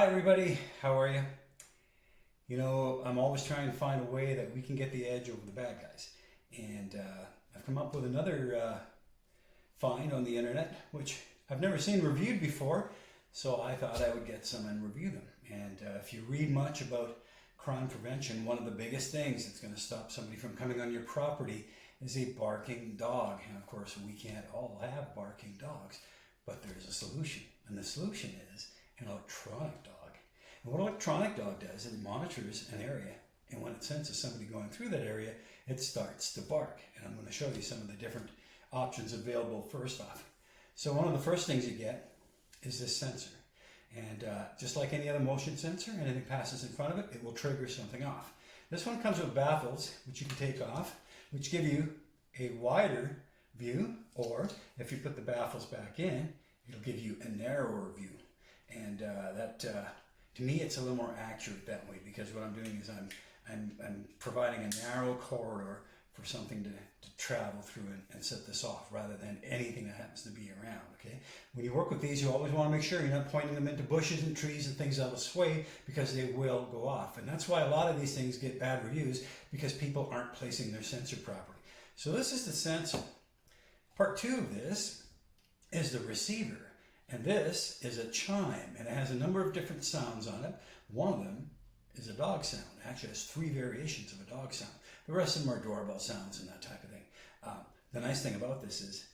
Hi everybody, how are you? You know, I'm always trying to find a way that we can get the edge over the bad guys. And I've come up with another find on the internet, which I've never seen reviewed before, so I thought I would get some and review them. And if you read much about crime prevention, one of the biggest things that's going to stop somebody from coming on your property is a barking dog. And of course, we can't all have barking dogs, but there's a solution. And the solution is an electronic dog. And what an electronic dog does, it monitors an area, and when it senses somebody going through that area, it starts to bark. And I'm going to show you some of the different options available first off. So one of the first things you get is this sensor. And just like any other motion sensor, anything passes in front of it, it will trigger something off. This one comes with baffles, which you can take off, which give you a wider view, or if you put the baffles back in, it'll give you a narrower view. And to me, it's a little more accurate that way, because what I'm doing is I'm providing a narrow corridor for something to travel through and set this off, rather than anything that happens to be around. Okay. When you work with these, you always want to make sure you're not pointing them into bushes and trees and things that'll sway, because they will go off. And that's why a lot of these things get bad reviews, because people aren't placing their sensor properly. So this is the sensor. Part two of this is the receiver. And this is a chime, and it has a number of different sounds on it. One of them is a dog sound. It actually has 3 variations of a dog sound. The rest of them are doorbell sounds and that type of thing. The nice thing about this is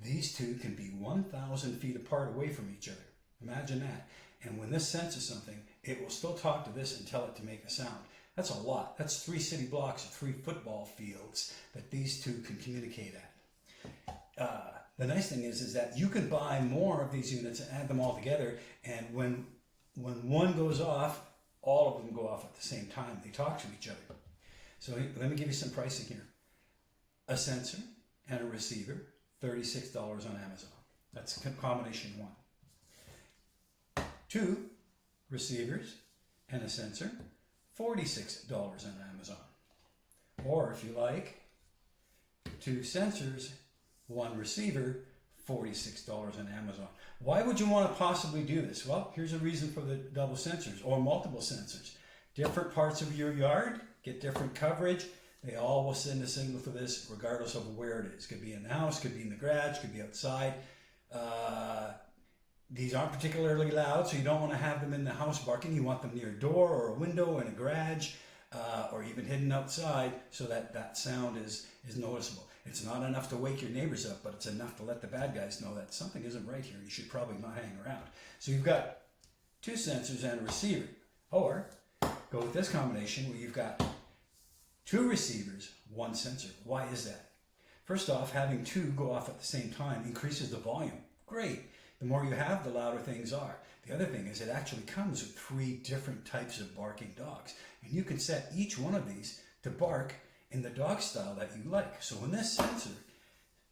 these two can be 1,000 feet apart away from each other. Imagine that. And when this senses something, it will still talk to this and tell it to make a sound. That's a lot. That's 3 city blocks of 3 football fields that these two can communicate at. The nice thing is that you can buy more of these units and add them all together, and when one goes off, all of them go off at the same time. They talk to each other. So let me give you some pricing here. A sensor and a receiver, $36 on Amazon. That's combination 1. 2 receivers and a sensor, $46 on Amazon. Or if you like, 2 sensors, 1 receiver, $46 on Amazon. Why would you want to possibly do this? Well, here's a reason for the double sensors or multiple sensors. Different parts of your yard get different coverage. They all will send a signal for this regardless of where it is. Could be in the house, could be in the garage, could be outside. These aren't particularly loud, so you don't want to have them in the house barking. You want them near a door or a window in a garage, or even hidden outside, so that that sound is noticeable. It's not enough to wake your neighbors up, but it's enough to let the bad guys know that something isn't right here. You should probably not hang around. So you've got 2 sensors and a receiver. Or go with this combination where you've got 2 receivers, 1 sensor. Why is that? First off, having 2 go off at the same time increases the volume. Great. The more you have, the louder things are. The other thing is it actually comes with 3 different types of barking dogs. And you can set each one of these to bark in the dog style that you like. So when this sensor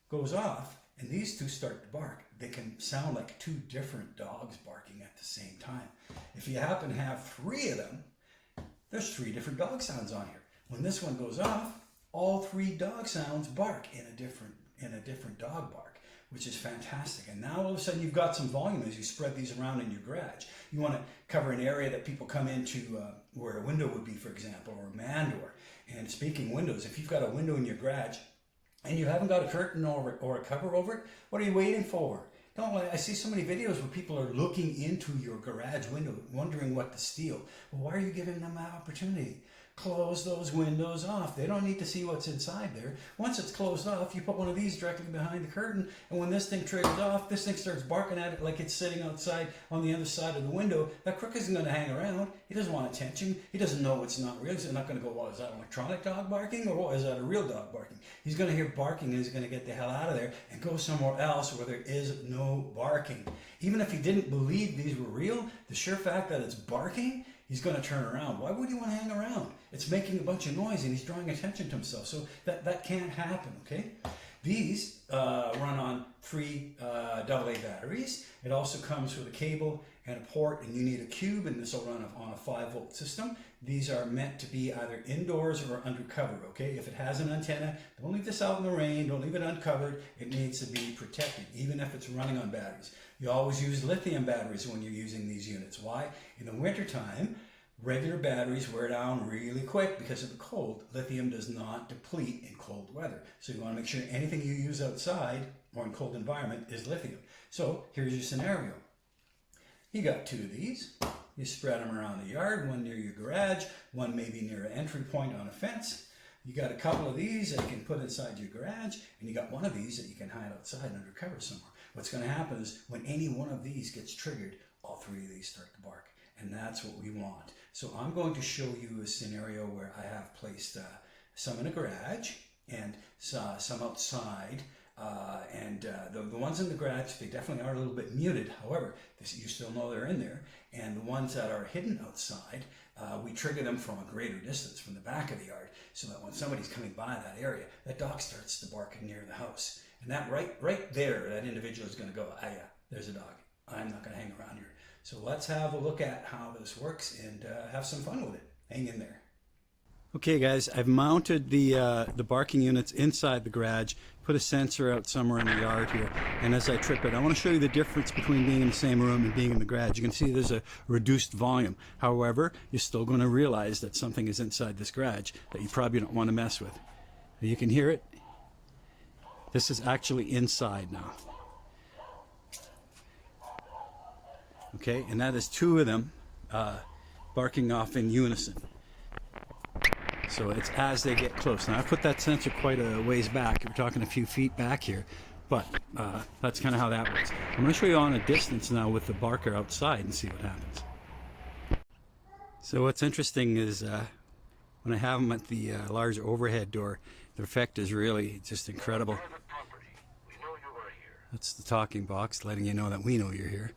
goes off and these 2 start to bark, they can sound like 2 different dogs barking at the same time. If you happen to have 3 of them, there's 3 different dog sounds on here. When this one goes off, all 3 dog sounds bark in a different dog bark, which is fantastic. And now all of a sudden you've got some volume as you spread these around in your garage. You want to cover an area that people come into where a window would be, for example, or a man door. And speaking windows, if you've got a window in your garage and you haven't got a curtain or a cover over it, what are you waiting for? I see so many videos where people are looking into your garage window, wondering what to steal. Well, why are you giving them that opportunity? Close those windows off. They don't need to see what's inside there. Once it's closed off, you put one of these directly behind the curtain, and when this thing triggers off, this thing starts barking at it like it's sitting outside on the other side of the window. That crook isn't going to hang around. He doesn't want attention. He doesn't know it's not real. He's not going to go, well, is that an electronic dog barking, or what, is that a real dog barking? He's going to hear barking, and he's going to get the hell out of there and go somewhere else where there is no barking. Even if he didn't believe these were real, the sheer fact that it's barking, he's going to turn around. Why would you want to hang around? It's making a bunch of noise and he's drawing attention to himself. So that can't happen, okay? These run on 3 AA batteries. It also comes with a cable and a port, and you need a cube, and this will run on a 5-volt system. These are meant to be either indoors or undercover, okay? If it has an antenna, don't leave this out in the rain, don't leave it uncovered. It needs to be protected, even if it's running on batteries. You always use lithium batteries when you're using these units. Why? In the wintertime, regular batteries wear down really quick because of the cold. Lithium does not deplete in cold weather. So you want to make sure anything you use outside or in cold environment is lithium. So here's your scenario. You got 2 of these. You spread them around the yard, one near your garage, one maybe near an entry point on a fence. You got a couple of these that you can put inside your garage, and you got one of these that you can hide outside under cover somewhere. What's going to happen is when any one of these gets triggered, all 3 of these start to bark. And that's what we want. So I'm going to show you a scenario where I have placed some in a garage and some outside. The ones in the garage, they definitely are a little bit muted. However, you still know they're in there. And the ones that are hidden outside, we trigger them from a greater distance from the back of the yard, so that when somebody's coming by that area, that dog starts to bark near the house. And that right there, that individual is going to go, ah yeah, there's a dog. I'm not going to hang around here. So let's have a look at how this works and have some fun with it. Hang in there. Okay guys, I've mounted the barking units inside the garage, put a sensor out somewhere in the yard here, and as I trip it, I want to show you the difference between being in the same room and being in the garage. You can see there's a reduced volume. However, you're still going to realize that something is inside this garage that you probably don't want to mess with. You can hear it. This is actually inside now. Okay, and that is 2 of them barking off in unison. So it's as they get close. Now I put that sensor quite a ways back. We're talking a few feet back here, but that's kind of how that works. I'm going to show you on a distance now with the barker outside and see what happens. So what's interesting is when I have them at the large overhead door, the effect is really just incredible. That's the talking box letting you know that we know you're here.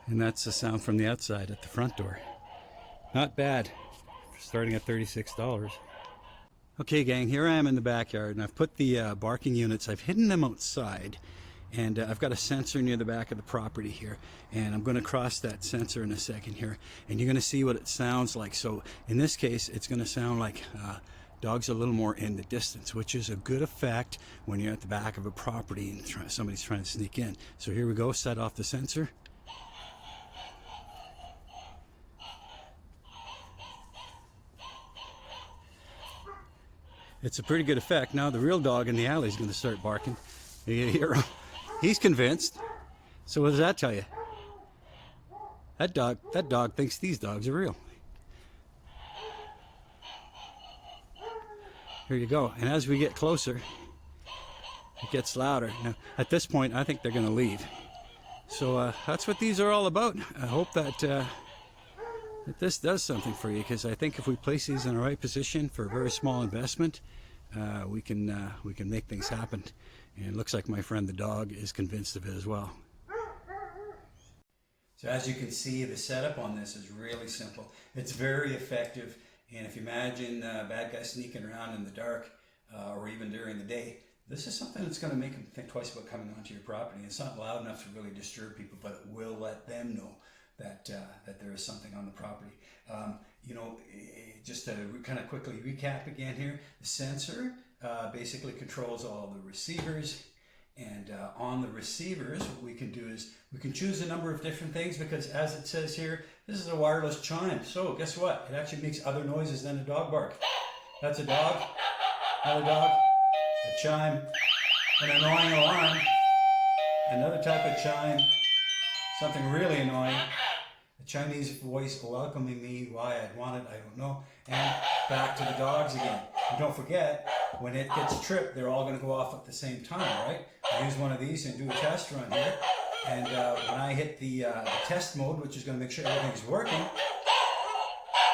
And that's the sound from the outside at the front door. Not bad, starting at $36. Okay gang, here I am in the backyard, and I've put the barking units, I've hidden them outside, and I've got a sensor near the back of the property here, and I'm going to cross that sensor in a second here, and you're going to see what it sounds like. So in this case, it's going to sound like dogs are a little more in the distance, which is a good effect when you're at the back of a property and somebody's trying to sneak in. So here we go, set off the sensor. It's a pretty good effect. Now the real dog in the alley is going to start barking. You hear him? He's convinced. So what does that tell you? That dog thinks these dogs are real. Here you go. And as we get closer, it gets louder. Now, at this point, I think they're going to leave. So that's what these are all about. I hope that that this does something for you, because I think if we place these in the right position for a very small investment, we can make things happen. And it looks like my friend the dog is convinced of it as well. So as you can see, the setup on this is really simple. It's very effective, and if you imagine bad guys sneaking around in the dark or even during the day, this is something that's going to make them think twice about coming onto your property. It's not loud enough to really disturb people, but it will let them know that there is something on the property. You know, just to kind of quickly recap again here, the sensor basically controls all the receivers, and on the receivers what we can do is we can choose a number of different things, because as it says here, this is a wireless chime. So guess what? It actually makes other noises than a dog bark. That's a dog, another dog, a chime, an annoying alarm, another type of chime, something really annoying, a Chinese voice welcoming me, why I'd want it, I don't know, and back to the dogs again. And don't forget, when it gets tripped, they're all going to go off at the same time, right? I use one of these and do a test run here, and when I hit the test mode, which is going to make sure everything's working,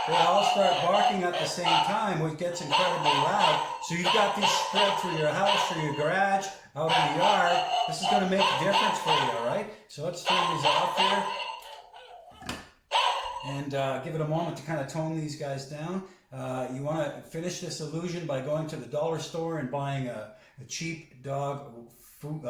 they all start barking at the same time, which gets incredibly loud. So you've got these spread through your house, through your garage, out in the yard. This is going to make a difference for you, all right? So let's turn these off here. and give it a moment to kind of tone these guys down. You want to finish this illusion by going to the dollar store and buying a cheap dog food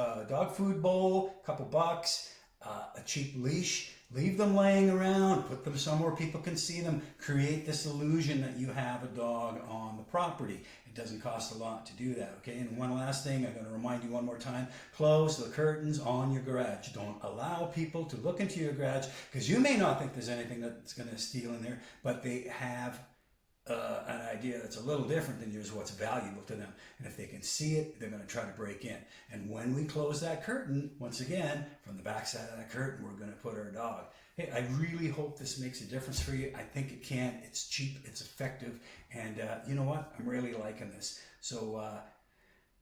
bowl, a couple bucks, a cheap leash. Leave them laying around, put them somewhere people can see them, create this illusion that you have a dog on the property. It doesn't cost a lot to do that, okay? And one last thing, I'm going to remind you one more time, close the curtains on your garage. Don't allow people to look into your garage, because you may not think there's anything that's going to steal in there, but they have an idea that's a little different than yours, what's valuable to them. And if they can see it, they're going to try to break in. And when we close that curtain, once again, from the back side of that curtain, we're going to put our dog. Hey, I really hope this makes a difference for you. I think it can. It's cheap, it's effective, and you know what? I'm really liking this. So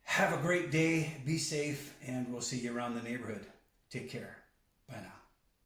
have a great day, be safe, and we'll see you around the neighborhood. Take care. Bye now.